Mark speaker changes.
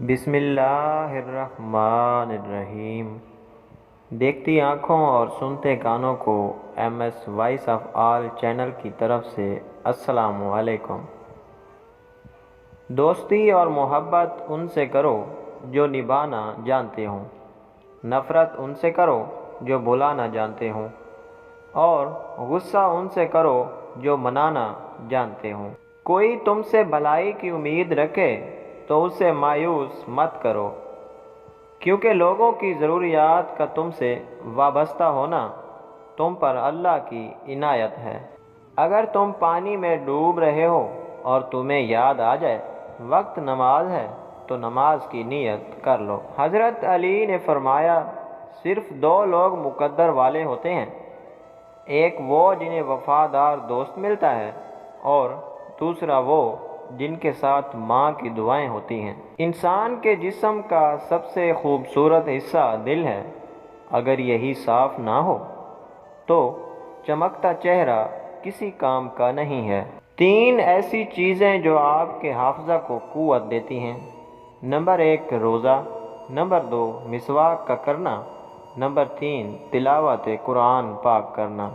Speaker 1: بسم اللہ الرحمن الرحیم۔ دیکھتی آنکھوں اور سنتے کانوں کو M S Voice of All channel کی طرف سے السلام علیکم۔ دوستی اور محبت ان سے کرو جو نبھانا جانتے ہوں، نفرت ان سے کرو جو بھلانا جانتے ہوں، اور غصہ ان سے کرو جو منانا جانتے ہوں۔ کوئی تم سے بھلائی کی امید رکھے تو اسے مایوس مت کرو، کیونکہ لوگوں کی ضروریات کا تم سے وابستہ ہونا تم پر اللہ کی عنایت ہے۔ اگر تم پانی میں ڈوب رہے ہو اور تمہیں یاد آ جائے وقت نماز ہے تو نماز کی نیت کر لو۔ حضرت علی نے فرمایا، صرف دو لوگ مقدر والے ہوتے ہیں، ایک وہ جنہیں وفادار دوست ملتا ہے، اور دوسرا وہ جن کے ساتھ ماں کی دعائیں ہوتی ہیں۔ انسان کے جسم کا سب سے خوبصورت حصہ دل ہے، اگر یہی صاف نہ ہو تو چمکتا چہرہ کسی کام کا نہیں ہے۔ تین ایسی چیزیں جو آپ کے حافظہ کو قوت دیتی ہیں: نمبر 1 روزہ، نمبر 2 مسواک کا کرنا، نمبر 3 تلاوت قرآن پاک کرنا۔